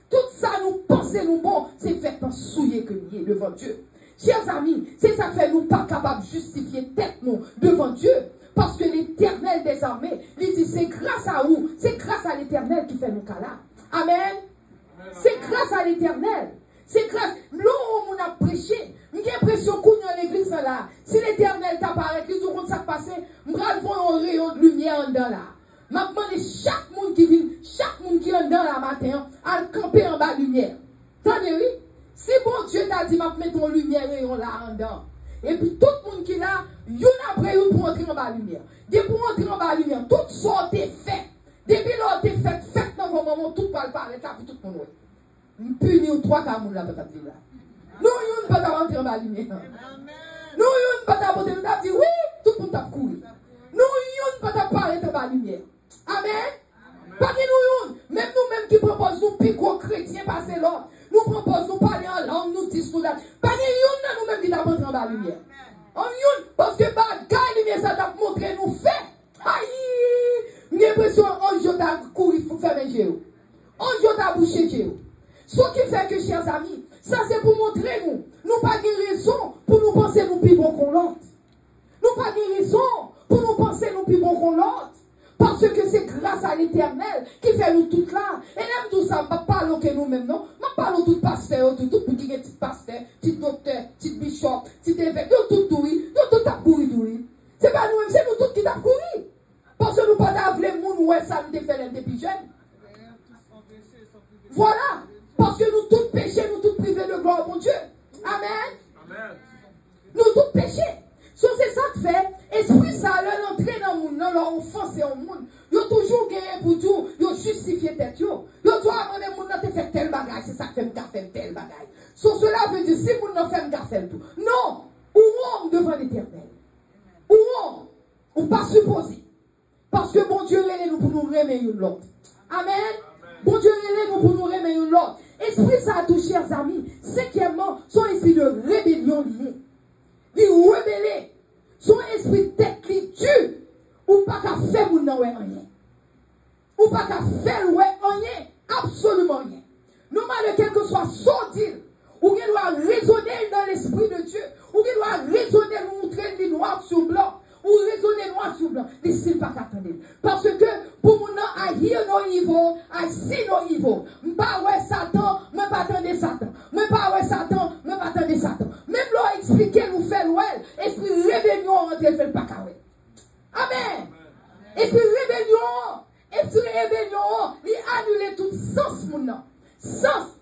Tout ça, nous pensons nous bon, c'est vêtements souillés que nous devant Dieu. Chers amis, c'est ça que fait nous pas capables de justifier tête nous devant Dieu. Parce que l'Éternel des armées, il dit c'est grâce à vous, c'est grâce à l'Éternel qui fait nous cas là. Amen. C'est grâce à l'Éternel. C'est grâce. L'homme on a prêché. J'ai l'impression qu'on est dans l'église là. Si l'Éternel t'apparaît, tu vois ça passe, je vais voir un rayon de lumière en dedans là. Je demande chaque monde qui vient, chaque monde qui est dans la matin, à camper en bas de lumière. Attendez, oui? Si bon Dieu t'a dit, je vais mettre une lumière rayon là en dedans. Et puis tout le monde qui est là, il après une pour entrer en bas de lumière. Dès pour entrer en bas de lumière, tout ça est fait. Depuis là, t'es fait dans vos moments, tout parle par l'état, tout le monde. Punir trois camours là, peut-être là. Nous, on ne peut pas rentrer en bas de lumière. Nous, on ne peut pas porter, nous avons dit oui, tout le monde a couru. Nous, on ne peut pas parler de bas de lumière. Amen. Pas que nous, même nous-mêmes qui proposons, nous, picots chrétiens, passer l'autre. Nous proposons, nous parler en langue, nous disons, pas que nous-mêmes qui avons rentré en bas de lumière. Parce que bagaille lumière, ça t'a montré nous fait. Aïe, j'ai l'impression, on joue à courir, il faut faire un géo. On joue à boucher géo. Ce qui fait que, chers amis, ça c'est pour montrer nous. Nous pas de raison pour nous penser nous plus bon qu'on l'autre. Nous pas de raison pour nous penser nous plus bon qu'on l'autre. Parce que c'est grâce à l'Éternel qui fait nous toutes là. Et même tout ça, je ne parle pas que nous-mêmes, non. Je parle tout pasteur, tout pour qui est petit pasteur, petit docteur, petit bishop, petit évêque, tout oui, tout a couru, oui. C'est pas nous-mêmes, c'est nous tous qui t'a couru. Parce que nous pas d'avler moun ouais ça nous fait depuis jeune. Voilà. Parce que nous tous péchés, nous tous privés de gloire, mon Dieu. Amen. Amen. Nous tous péchés. So, c'est ça que fait. Esprit ça, l'entrée dans le monde, leur offenser au monde, ils ont toujours gagné pour tout, ils ont justifié tête. Ils ont dit, ah, mon monde n'a fait tel bagage, c'est ça qui fait me tel bagage. Sur cela veut dire, si mon n'a fait me tout. Non, ou on devant l'éternel. Ou on, ou pas supposé. Parce que bon Dieu est nous pour nous remettre une l'autre. Amen. Bon Dieu est nous pour nous remettre une l'autre. Esprit ça a tout, chers amis. Cinquièmement, son esprit de rébellion lié. Il rebelle. Son esprit tête qui tue. Ou pas qu'à faire mon nom rien. Ou pas qu'à faire rien. Absolument rien. Non mal quel que soit son deal. Ou qu'il doit raisonner dans l'esprit de Dieu. Ou qu'il doit raisonner, montrer les noirs sur blanc. Ou raisonner noir sur blanc. Laissez pas qu'attendre. Parce que pour mon nom, I hear no evil, I see no evil. M'pas ouais Satan, m'pas pas attendre Satan. M'pas ouais Satan, m'pas pas attendre Satan. Même l'on expliquer nous faire ouais, esprit rébellion entre fait pas carré. Amen. Esprit rébellion, il annule tout sens mon nom. Sens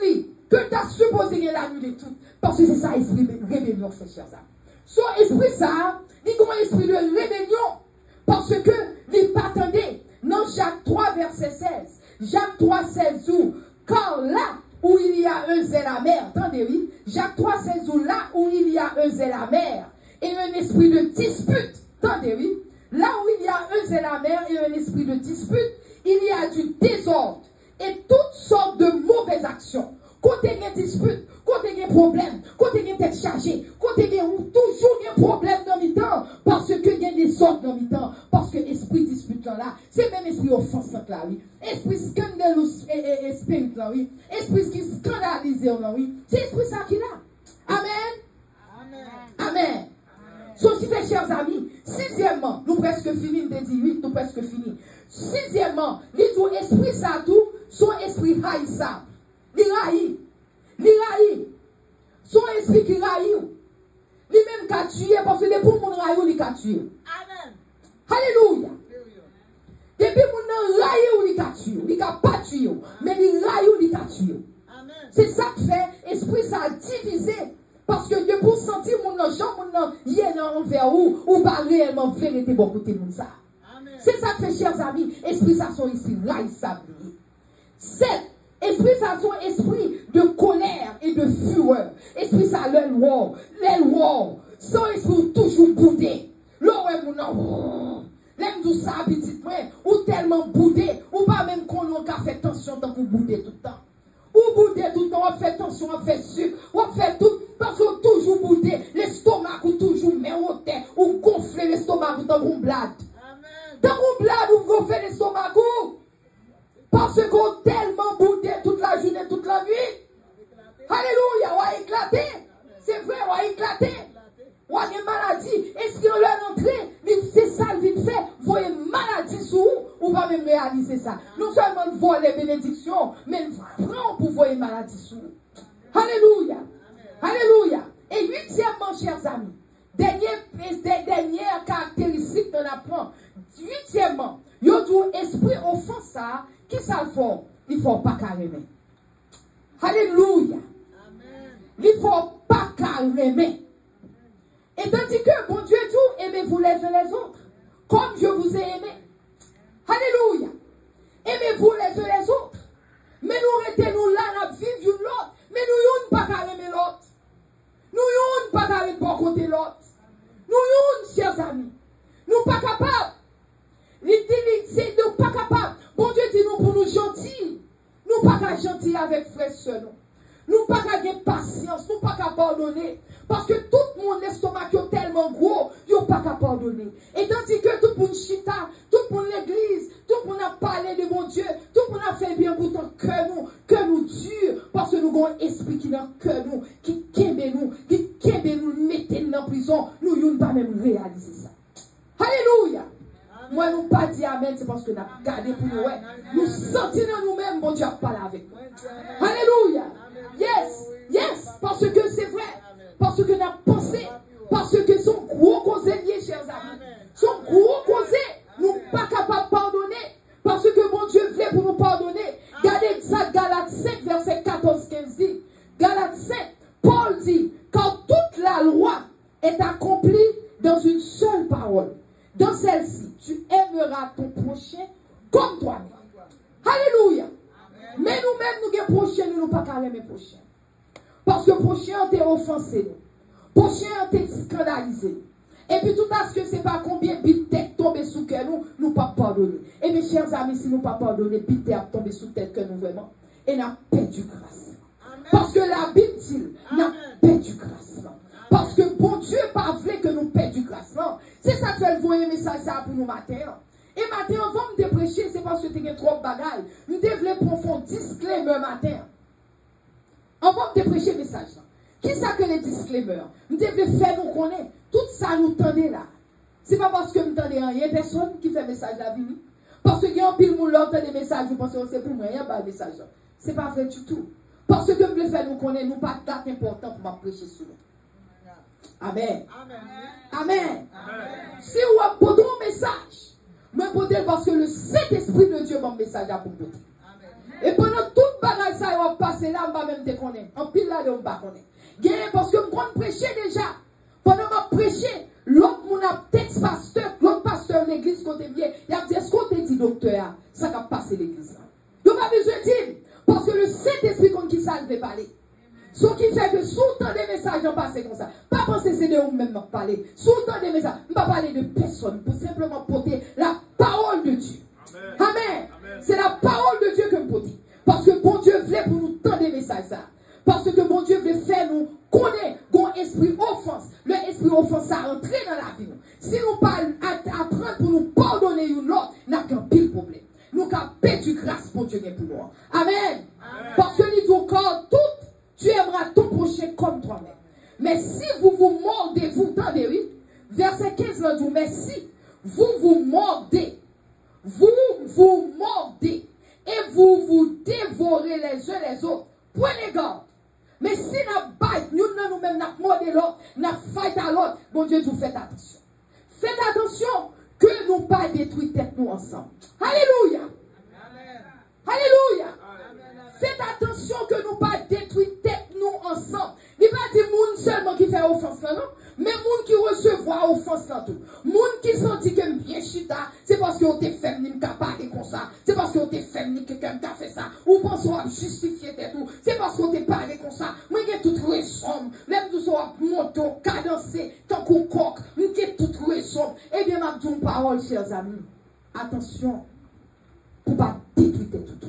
li que t'as supposé l'annuler tout. Parce que c'est ça esprit rébellion, c'est chers amis. Son esprit ça, il comme un esprit de rébellion. Parce que il pas attendez. Dans Jacques 3, verset 16. Jacques 3, 16 où, car là où il y a un zèle amer, attendez oui, Jacques 3, 16 où, là où il y a un zèle amer et un esprit de dispute, attendez oui, là où il y a un zèle amer et un esprit de dispute, il y a du désordre et toutes sortes de mauvaises actions. Côté des disputes, côté des problèmes, côté des têtes chargées, côté des toujours des problèmes dans le temps, parce que il y a des ordres dans le temps, parce que l'esprit dispute là, c'est même esprit offensant là, oui. Esprit scandaleux, spirit là, oui. Esprit qui scandalise là, oui. C'est esprit ça qui là. Amen. Amen. Ceci fait, chers amis, sixièmement, nous presque fini, nous dit 8, nous presque fini. Sixièmement, l'esprit ça tout, son esprit haïssable. Li raï. Son esprit qui raï. Li même qu'a tué parce que depuis mon raï li qu'a tué. Amen. Alléluia. Depuis mon raï li qu'a tué. Li qu'a pas tué. Mais li raï li qu'a tué. Amen. C'est ça que fait esprit ça a divisé parce que de pour sentir mon gens mon yé envers ou pas réellement vérité bon côté mon ça. Amen. C'est ça que fait chers amis, esprit ça son esprit raï ça. 7. Esprit ça son esprit de colère et de fureur. Esprit ça l'aile wow. Son esprit toujours boudé. L'oreille mon nom. L'aime tout ça petit ou tellement boudé ou pas même qu'on a fait tension tant qu'on boudé tout le temps. Ou boudé tout le temps, on fait tension, on fait sucre, on fait tout parce qu'on toujours boudé, l'estomac ou toujours méroté ou gonfler l'estomac dans une blade. Dans une blade ou gonfler l'estomac parce qu'on tellement boudé toute la journée, toute la nuit. Alléluia, on a éclaté. C'est vrai, on a éclaté. On a une maladie. Est-ce qu'on l'a entré? C'est ça le vite fait. Vous voyez une maladie sous ou pas même réaliser ça. Non seulement voler les bénédictions, mais vraiment pour voir une maladie sous. Alléluia. Alléluia. Et huitièmement, chers amis, dernière caractéristique de l'apprendre. Huitièmement, il y a un esprit offensant. Qui ça le fait? Il ne faut pas carrément. Alléluia. Il ne faut pas carrément. Et tandis que bon Dieu dit, aimez-vous les uns les autres, comme je vous ai aimé. Alléluia. Aimez-vous les uns les autres. Mais nous restons là, nous vivons l'autre. Mais nous ne pas carrément l'autre. Nous ne pas carrément bon côté l'autre. Nous chers amis. Nous pas capables. C'est nous pas capables. Bon Dieu dit nous pour nous gentils. Nous pas qu'à gentil avec frères seuls. Nous pas qu'à avoir patience. Nous pas qu'à pardonner. Parce que tout mon estomac est tellement gros, il n'y a pas qu'à pardonner. Et tandis que tout pour chita, tout pour l'église, tout pour nous parler de mon Dieu, tout pour nous faire bien pourtant que nous dure. Parce que nous avons un esprit qui dans que nous, qui kembe nous, mettez dans la prison. Nous ne pas même réaliser ça. Alléluia. Moi, nous pas dit amen, c'est parce que nous avons gardé pour nous. Nous sentons nous-mêmes, bon Dieu a parlé avec nous. Alléluia. Yes, parce que c'est vrai. Parce que nous avons pensé. Parce que son gros causé lié, chers amis. Son gros causé, nous pas capables de pardonner. Parce que mon Dieu voulait pour nous pardonner. Regardez ça, Galates 5, verset 14-15 dit. Galates 5, Paul dit, quand toute la loi est accomplie dans une seule parole. Dans celle-ci, tu aimeras ton prochain comme toi-même. Alléluia. Mais nous-mêmes, nous sommes prochains, nous ne pas qu'à aimer prochain. Parce que prochain, t'es offensé. Prochain, t'es scandalisé. Et puis tout à ce que c'est pas combien bit tête tomber sous cœur nous pas pardonner. Et mes chers amis, si nous pas pardonner, bit tête tomber sous tête que nous vraiment. Et n'a perdu grâce. Parce que la Bible dit, n'a perdu grâce. Parce que bon Dieu pas voulu que nous perdions grâce. C'est ça que tu vois un message ça pour nous matin. Et matin, avant de me prêcher, c'est parce que tu as trop de bagailles. Nous devons prendre un disclaimer matin. Avant de prêcher le message. Qui ça que les disclaimers? Nous devons faire nous connaître. Tout ça nous tendait là. Ce n'est pas parce que nous tendez rien. Personne qui fait message la vie. Parce qu'il y a un pile moun l'autre des messages. Vous pensez que c'est pour moi. Il n'y a pas de message. Ce n'est pas vrai du tout. Parce que nous devons faire nous connaître. Nous pas date importante pour prêcher sur nous. Amen. Amen. Amen. Si vous avez porté un message, me portez parce que le Saint-Esprit de Dieu m'a un message à vous porter. Et pendant toute bagaille ça va passer là, on va même te connaître. En pile là, on va connaître. Parce que je compte prêcher déjà. Pendant que je prêcher, l'autre mon a texte pasteur, l'autre pasteur de l'église côté bien, il a dit est-ce qu'on te dit docteur, ça va passer l'église là. Il n'y a pas besoin de dire. Parce que le Saint-Esprit contre qui ça veut parler. Ce qui fait que sous tant des messages en passer comme ça. Pas penser c'est de vous-même parler. Sous tant des messages, je ne vais pas parler de personne pour simplement porter la parole de Dieu. Amen. Amen. C'est la parole de Dieu que je porte. Parce que bon Dieu voulait pour nous tendre des messages ça. Parce que bon Dieu veut faire nous connaître mon esprit offense. Le esprit offense ça entrer dans la vie. Si nous parlons apprendre pour nous pardonner une autre, nous n'avons qu'un pile problème. Nous avons perdu grâce pour Dieu pour nous. Amen. Amen. Parce que nous disons quand tout, tu aimeras ton prochain comme toi-même. Mais si vous vous mordez, vous tendez, oui. Verset 15 là dit, mais si vous vous mordez, et vous dévorez les uns les autres, prenez garde. Mais si nous baillons, nous-mêmes, nous mordons l'autre, nous faisons à l'autre, bon Dieu, vous faites attention. Faites attention que nous ne pas détruire tête nous ensemble. Alléluia. Amen. Alléluia. Amen. Faites attention que nous ne pas détruire tête nous ensemble. Il n'y a pas de monde seulement qui fait offense là, non? Mais monde qui recevra offense là tout. Monde qui sentit que bien chita, c'est parce qu'on t'est féminin qui a parlé comme ça. C'est parce qu'on t'est féminin que quelqu'un a fait ça. Ou pense qu'on a justifié tout. C'est parce qu'on t'est parlé comme ça. Moi j'ai tout raison. Même tout ça monté, cadencé, tant qu'on coq. Moi j'ai tout raison. Eh bien ma bonne parole, chers amis. Attention. Pour ne pas détruire tout.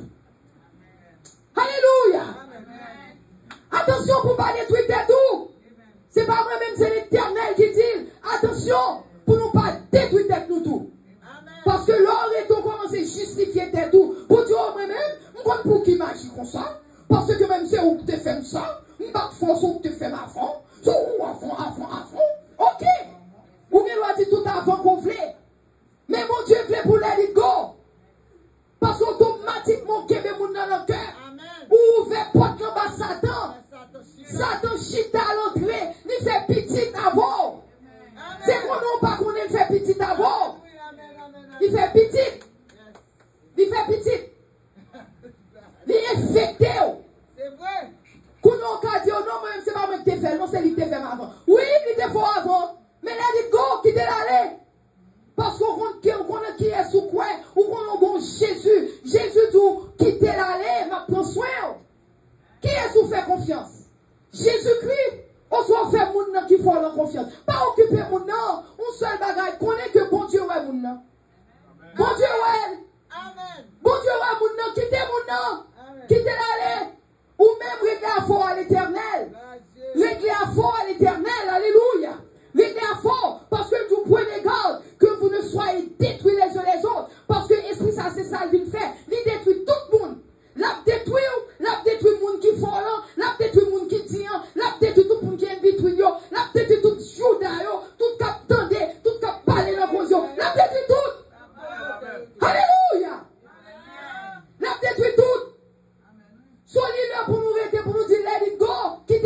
Alléluia. Attention pour ne pas détruire tout. C'est pas moi-même, c'est l'Éternel qui dit, attention, pour ne pas détruire nous tout. Parce que l'or est on commence à justifier tout. Pour dire, moi-même, je ne pour qui m'agit comme ça. Parce que même si on te fait ça, je ne pas force on te fait avant. Avant. Ok. Ou bien on dit tout avant qu'on voulait. Mais mon Dieu voulait pour let it go. Parce qu'automatiquement, qu'il y a mon dans le cœur. Ou ouvert porte en bas Satan. Satan chita à l'entrée, il fait petit avant. C'est qu'on n'a pas qu'on fait petit avant. Il fait petit. Il fait petit. Il est infecté. C'est vrai. Qu'on a dit, non, même c'est pas moi qui t'ai fait, non, c'est lui qui t'ai fait avant. Oui, il t'ai fait avant. Mais là, il go, qui t'est allé. Parce qu'on connaît qui est sous quoi, ou qu'on a Jésus. Jésus dit, qui t'est allé, m'a prend soin. Qui est sous fait confiance? Jésus-Christ, on soit fait moun qui faut la confiance. Pas occuper moun nan, on seul bagage, connaît que bon Dieu ouais moun nan. Bon Dieu ouais. Amen. Bon Dieu ouais moun nan, quittez moun nan. Quittez l'aller. Ou même régler à fort à l'éternel. Régler à fort à l'éternel, alléluia. Régler à fort, parce que vous prenez garde que vous ne soyez détruits les uns les autres. Parce que l'esprit ça c'est ça qu'il fait. Il détruit tout le monde. L'a détruit le monde qui fort là, l'a détruit le monde qui tient, l'a détruit tout le monde qui est détruit yo, l'a détruit tout Juda yo, tout cap tendé, tout cap parler dans cause yo, l'a détruit tout. Alléluia. L'a détruit tout. Soyez là pour nous arrêter, pour nous dire let it go, qui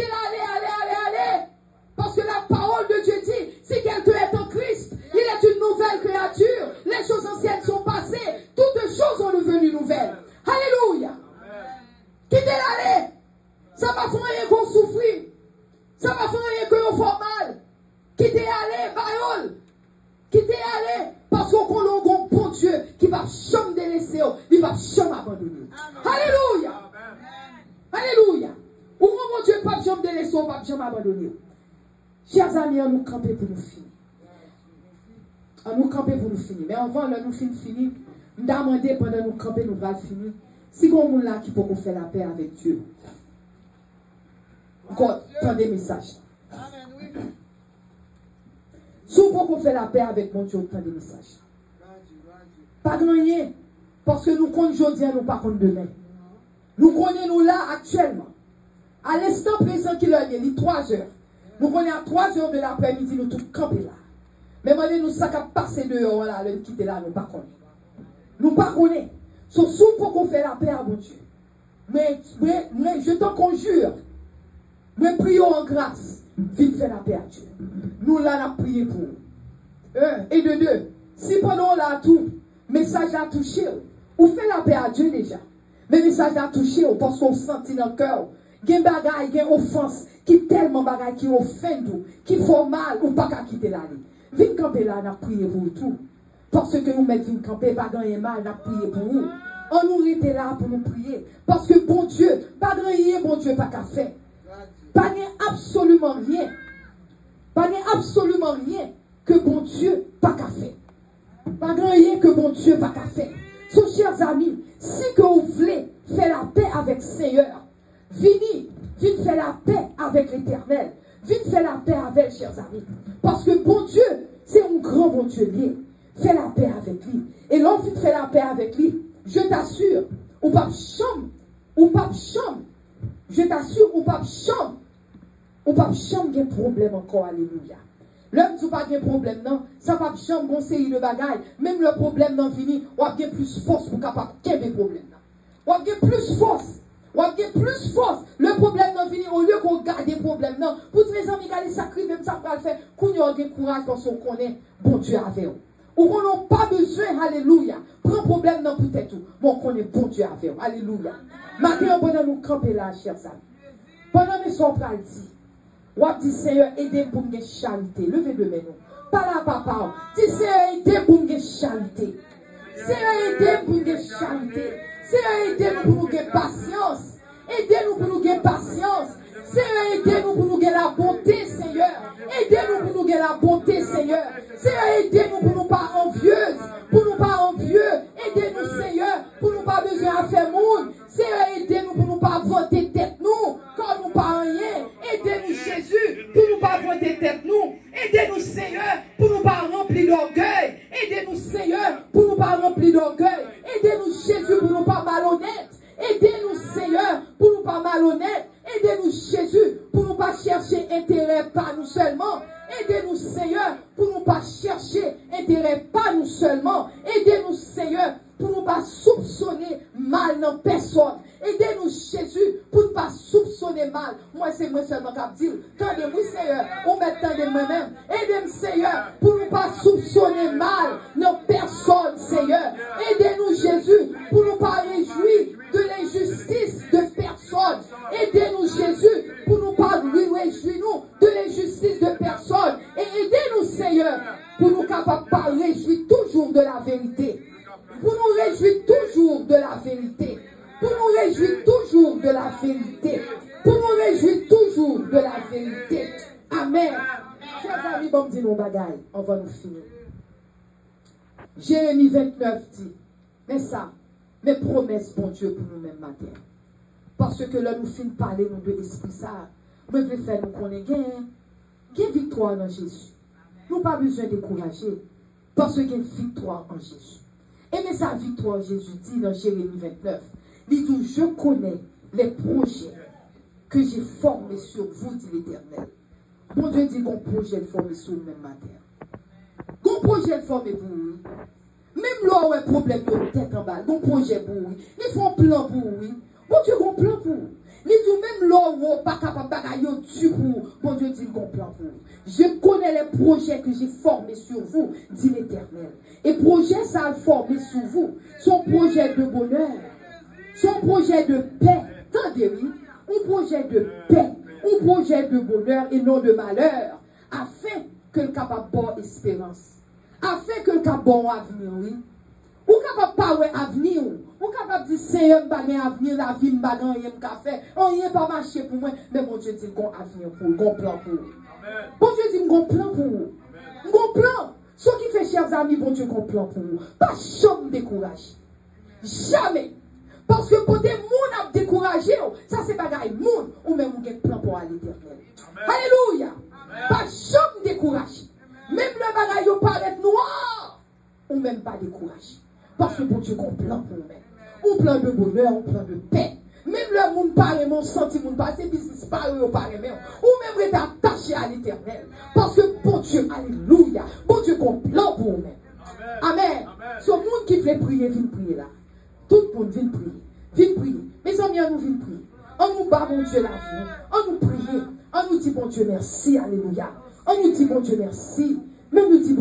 jamais délaissé, on va jamais abandonner. Chers amis, on nous camper pour nous finir. On nous camper pour nous finir. Mais avant, là, nous finir, nous demander pendant nous camper, nous allons finir. Si on est là qui peut faire la paix avec Dieu. Encore, tant des messages. Si on peut faire la paix avec mon Dieu, tant des messages. Pas de rien. Parce que nous connaissons aujourd'hui, nous pas contre demain. Nous connaissons là actuellement. À l'instant présent qu'il est, il est 3 heures. Nous connaissons à 3 heures de l'après-midi, nous tous camper là. Mais maintenant, nous sommes passés dehors là, nous quitter là, nous pas connaissons. Nous pas connaissons. Sauf si on peut faire la paix à mon Dieu. Mais je t'en conjure. Nous prions en grâce. Viens faire la paix à Dieu. Nous là, nous prions pour vous. Et de 2. Si pendant là tout, message a touché, ou fait la paix à Dieu déjà. Mais message a touché, parce qu'on sentit dans le cœur. Il y a des bagailles, il y a des offenses, qui tellement bagailles, qui offendent, qui font mal, ou pas qu'à quitter l'année. Viens camper là, nous prions pour tout. Parce que nous mettons viens camper, pas gagner mal, nous prions pour vous. On nous était là pour nous prier. Parce que bon Dieu, pas gagner, bon Dieu, pas qu'à faire. Pas gagner absolument rien. Pas gagner absolument rien que bon Dieu, pas qu'à faire. Pas gagner que bon Dieu, pas qu'à faire. So, chers amis, si que vous voulez faire la paix avec le Seigneur, venez faire la paix avec l'Éternel. Venez faire la paix avec, chers amis. Parce que bon Dieu, c'est un grand bon Dieu lié. Fais la paix avec lui. Et lorsque tu fais la paix avec lui, je t'assure, ou pas chambre, je t'assure, ou pas chambre, il y a un problème encore, alléluia. L'homme qui n'a pas de problème, non, ça va chambre, conseiller de bagaille. Même le problème non fini, on a plus force pour capable de problème. On a plus force. On a plus force. Le problème non fini, au lieu qu'on garde des problèmes, non. Pour les amis qui ont sacrifié, ça va le faire. Qu'on a du courage parce qu'on connaît, bon Dieu avec vous. Ou qu'on n'a pas besoin, alléluia. Prends problème non peut-être tout. Mais on connaît bon Dieu avec vous. Alléluia. Maintenant, pendant nous camper là, chers amis. Pendant nous sommes prêts à dire. Ou dit Seigneur, aidez pour me charité. Levez le main. Pas là, papa. Dis Seigneur, aidez pour me charité. Seigneur, aidez pour me charité. Seigneur, aidez-nous pour nous gagner patience. Aidez-nous pour nous gagner patience. Seigneur, aidez-nous pour nous gagner la bonté, Seigneur. Aidez-nous pour nous gagner la bonté, Seigneur. Seigneur, aidez-nous pour nous pas envieuses. Pour nous pas envieux. Aidez-nous, Seigneur, pour nous pas besoin à faire monde. Seigneur, aidez-nous pour nous pas vanter tête nous. Quand nous pas rien. Aidez-nous, Jésus, pour nous pas vanter tête nous. Aidez-nous, Seigneur, pour nous pas remplir d'orgueil. Aidez-nous, Seigneur, pour nous pas remplir d'orgueil. Aidez-nous, Jésus, pour nous pas malhonnêtes. Aidez-nous, Seigneur, pour nous pas malhonnêtes. Aidez-nous, Jésus, pour nous pas chercher intérêt par nous seulement. Aidez-nous, Seigneur, pour nous pas chercher intérêt par nous seulement. Aidez-nous, Seigneur, pour nous pas soupçonner mal dans personne. Aidez-nous, Jésus, pour ne pas soupçonner mal. Moi, c'est moi seulement qui dis, tendez-moi, Seigneur, on met tendez moi-même. Aidez-nous, Seigneur, pour ne pas soupçonner mal dans personne, Seigneur. Aidez-nous, Jésus, pour ne pas réjouir de l'injustice de personne. Aidez-nous, Jésus, pour ne pas réjouir de l'injustice de personne. Et aidez-nous, Seigneur, pour nous capables de réjouir toujours de la vérité. Pour nous réjouir toujours de la vérité. Pour nous réjouir toujours de la vérité. Pour nous réjouir toujours de la vérité. Amen. Chers amis, bon, dis nos bagailles. On va nous finir. Jérémie 29 dit, mais ça, mes promesses, bon Dieu, pour nous-mêmes matin. Parce que là, nous finissons parler nous de l'esprit ça. Nous devons faire nous connaître. Il y a victoire dans Jésus. Nous n'avons pas besoin de décourager. Parce qu'il y a victoire en Jésus. Et mais sa victoire, Jésus dit dans Jérémie 29, il dit, je connais les projets que j'ai formés sur vous, dit l'Éternel. Bon Dieu dit qu'on projet formé sur le même matin. Qu'on projet formé pour vous. Même là où un problème de tête en bas, qu'on projet pour vous. Ils font plan pour vous. Bon Dieu, qu'on plan pour vous. Ils disent même là où pas capable de bagailler pour bon Dieu dit qu'on plan pour vous. Je connais les projets que j'ai formés sur vous, dit l'Éternel. Et projet ça a formé sur vous. Son projet de bonheur. Son projet de paix. Entendez-vous? Un projet de paix. Un projet de bonheur et non de malheur. Afin que le capable bonne espérance. Afin que le capable bon avenir, oui. Ou capable pas ouais avenir. Ou capable de dire, Seigneur, bagay avenir, la vie, bagay, rien qu'a fait. On n'y est pas marché pour moi. Mais mon Dieu dit qu'on avenir pour vous, qu'on plan pour vous. Bon Dieu dit qu'on plan pour vous. Qu'on plan. Ce qui fait, chers amis, bon Dieu, qu'on plan pour vous. Pas jamais découragé. Jamais. Parce que côté moun a découragé, ça c'est bagay moun, ou même on a plan pour aller l'éternel. Alléluia. Pas jamais découragé. Même le bagay yo paraît noir, ou même pas découragé. Parce que bon Dieu, qu'on plan pour nous. On plan de bonheur, on plan de paix. Même le monde paraît, mon sentiment paraît, c'est business paraît, ou paraît même. Ou même rester attaché à l'éternel. Parce que bon Dieu, alléluia, bon Dieu, qu'on plan pour nous. Amen. Ce monde qui fait prier, vient prier là. Tout le monde vient prier. Vient prier. Mes amis, on nous vient prier. On nous bat, mon Dieu, la vie. On nous prie. On nous dit, bon Dieu, merci. Alléluia. On nous dit, bon Dieu, merci. Même nous dit,